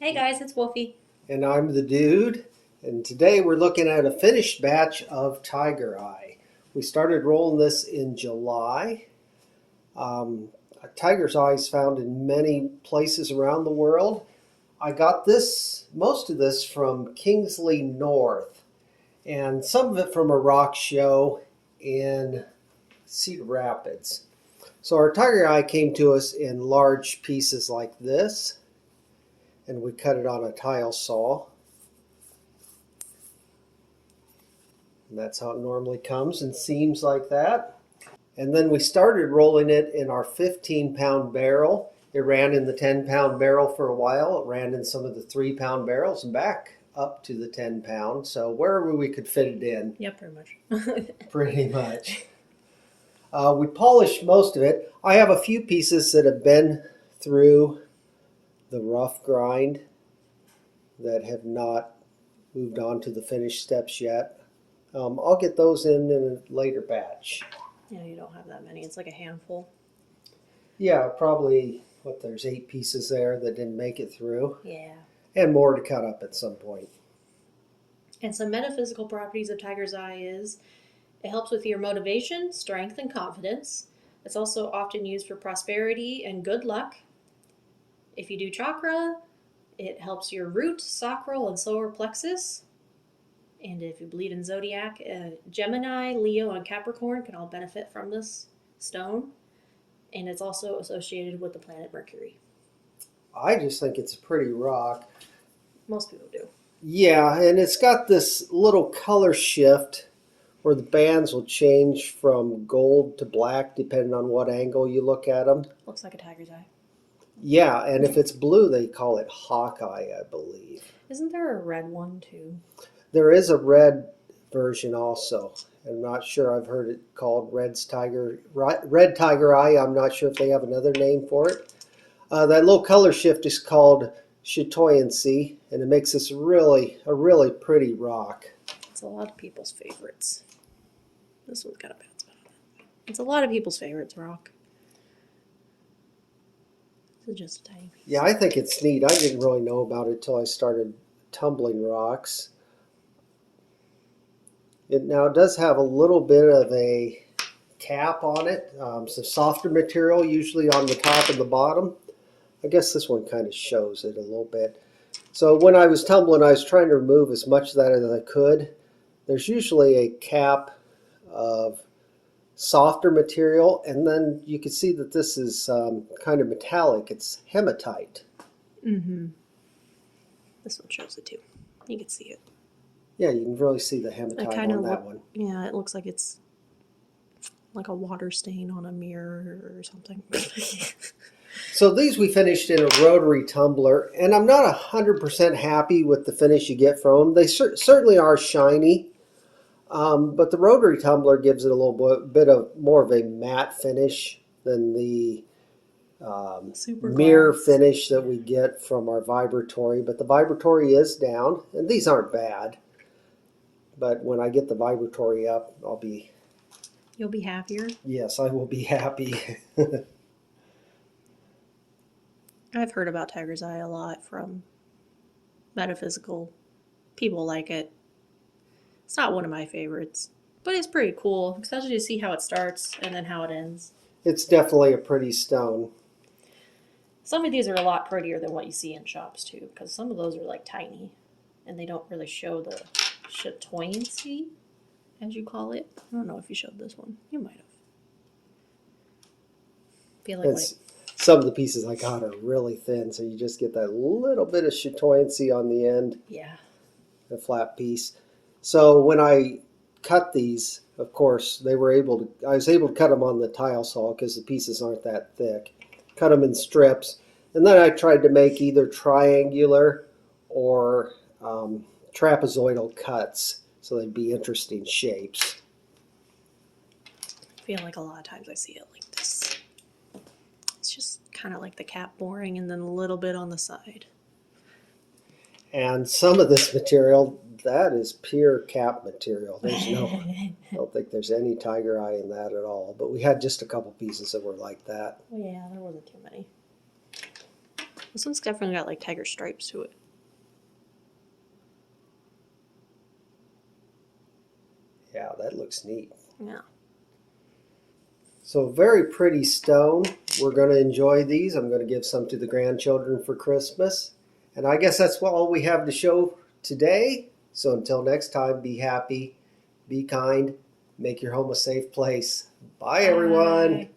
Hey guys, it's Wolfie. And I'm the dude. And today we're looking at a finished batch of Tiger Eye. We started rolling this in July. Tiger's Eye is found in many places around the world. I got most of this from Kingsley North, and some of it from a rock show in Cedar Rapids. So our Tiger Eye came to us in large pieces like this, and we cut it on a tile saw. And that's how it normally comes in seams like that. And then we started rolling it in our 15-pound barrel. It ran in the 10-pound barrel for a while. It ran in some of the 3-pound barrels and back up to the 10-pound. So wherever we could fit it in. Yeah, pretty much. Pretty much. We polished most of it. I have a few pieces that have been through the rough grind that have not moved on to the finished steps yet. I'll get those in a later batch. Yeah, you don't have that many. It's like a handful. Yeah, probably, there's 8 pieces there that didn't make it through. Yeah. And more to cut up at some point. And some metaphysical properties of Tiger's Eye is it helps with your motivation, strength, and confidence. It's also often used for prosperity and good luck. If you do chakra, it helps your root, sacral, and solar plexus. And if you believe in zodiac, Gemini, Leo, and Capricorn can all benefit from this stone. And it's also associated with the planet Mercury. I just think it's a pretty rock. Most people do. Yeah, and it's got this little color shift where the bands will change from gold to black depending on what angle you look at them. Looks like a tiger's eye. Yeah, and if it's blue, they call it Hawkeye, I believe. Isn't there a red one too? There is a red version also. I'm not sure. I've heard it called Red Tiger Eye. I'm not sure if they have another name for it. That little color shift is called chatoyancy, and it makes this a really pretty rock. It's a lot of people's favorites. This one's got a bad spot on it. It's a lot of people's favorites rock. This is just a tiny piece. Yeah, I think it's neat. I didn't really know about it till I started tumbling rocks. It now does have a little bit of a cap on it, some softer material usually on the top and the bottom. I guess this one kind of shows it a little bit. So when I was tumbling, I was trying to remove as much of that as I could. There's usually a cap of softer material, and then you can see that this is kind of metallic. It's hematite. Mm-hmm. This one shows it too. You can see it. Yeah, you can really see the hematite on that one. Yeah, it looks like it's like a water stain on a mirror or something. So these we finished in a rotary tumbler, and I'm not 100% happy with the finish you get from them. They certainly are shiny, but the rotary tumbler gives it a little bit of more of a matte finish than the mirror finish that we get from our vibratory. But the vibratory is down, and these aren't bad. But when I get the vibratory up, You'll be happier? Yes, I will be happy. I've heard about Tiger's Eye a lot from metaphysical people like it. It's not one of my favorites, but it's pretty cool, especially to see how it starts and then how it ends. It's definitely a pretty stone. Some of these are a lot prettier than what you see in shops too, because some of those are like tiny and they don't really show the chatoyancy, as you call it. I don't know if you showed this one. You might have. Feel like some of the pieces I got are really thin, so you just get that little bit of chatoyancy on the end. Yeah. A flat piece. So when I cut these, of course, I was able to cut them on the tile saw because the pieces aren't that thick. Cut them in strips, and then I tried to make either triangular or trapezoidal cuts, so they'd be interesting shapes. I feel like a lot of times I see it like this. It's just kind of like the cap boring and then a little bit on the side. And some of this material, that is pure cap material. I don't think there's any tiger eye in that at all. But we had just a couple pieces that were like that. Yeah, there wasn't too many. This one's definitely got like tiger stripes to it. Yeah, that looks neat. Yeah. So very pretty stone. We're going to enjoy these. I'm going to give some to the grandchildren for Christmas. And I guess that's all we have to show today. So until next time, be happy, be kind, make your home a safe place. Bye, everyone. Bye.